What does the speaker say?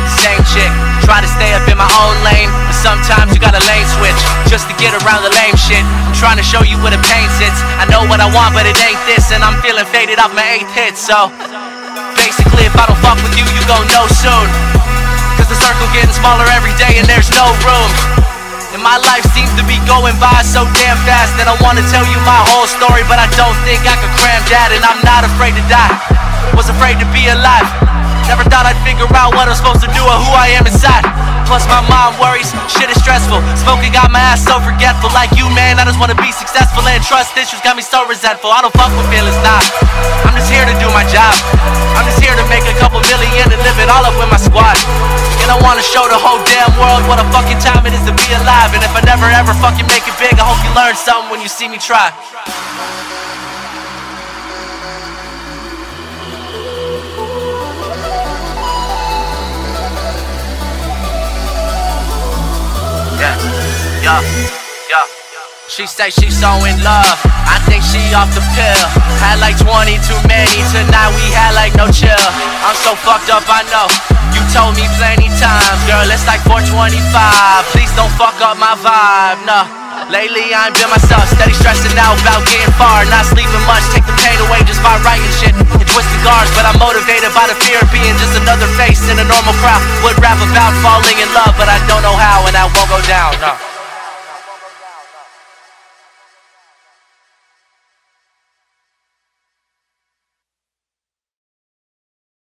with the same chick. Try to stay up in my own lane, but sometimes you gotta lane switch just to get around the lame shit. I'm trying to show you where the pain sits. I know what I want, but it ain't this, and I'm feeling faded off my 8th hit. So basically, if I don't fuck with you, you gon' know soon. Cause the circle getting smaller every day and there's no room. And my life seems to be going by so damn fast that I wanna tell you my whole story, but I don't think I could cram that. And I'm not afraid to die, was afraid to be alive. Never thought I'd figure out what I'm supposed to do or who I am inside. Plus my mom worries, shit is stressful. Smoking got my ass so forgetful. Like you, man, I just wanna be successful, and trust issues got me so resentful. I don't fuck with feelings, nah, I'm just here to do my job. I'm just here to make a couple million and live it all up with my squad. And I wanna show the whole damn world what a fucking time it is to be alive. And if I never ever fucking make it big, I hope you learn something when you see me try. Yeah. She say she's so in love, I think she off the pill. Had like 20 too many, tonight we had like no chill. I'm so fucked up, I know, you told me plenty times. Girl, it's like 4:25, please don't fuck up my vibe, no. Lately I ain't been myself, steady stressing out about getting far. Not sleeping much, take the pain away just by writing shit and twisting guards. But I'm motivated by the fear of being just another face in a normal crowd. Would rap about falling in love, but I don't know how, and that won't go down, no.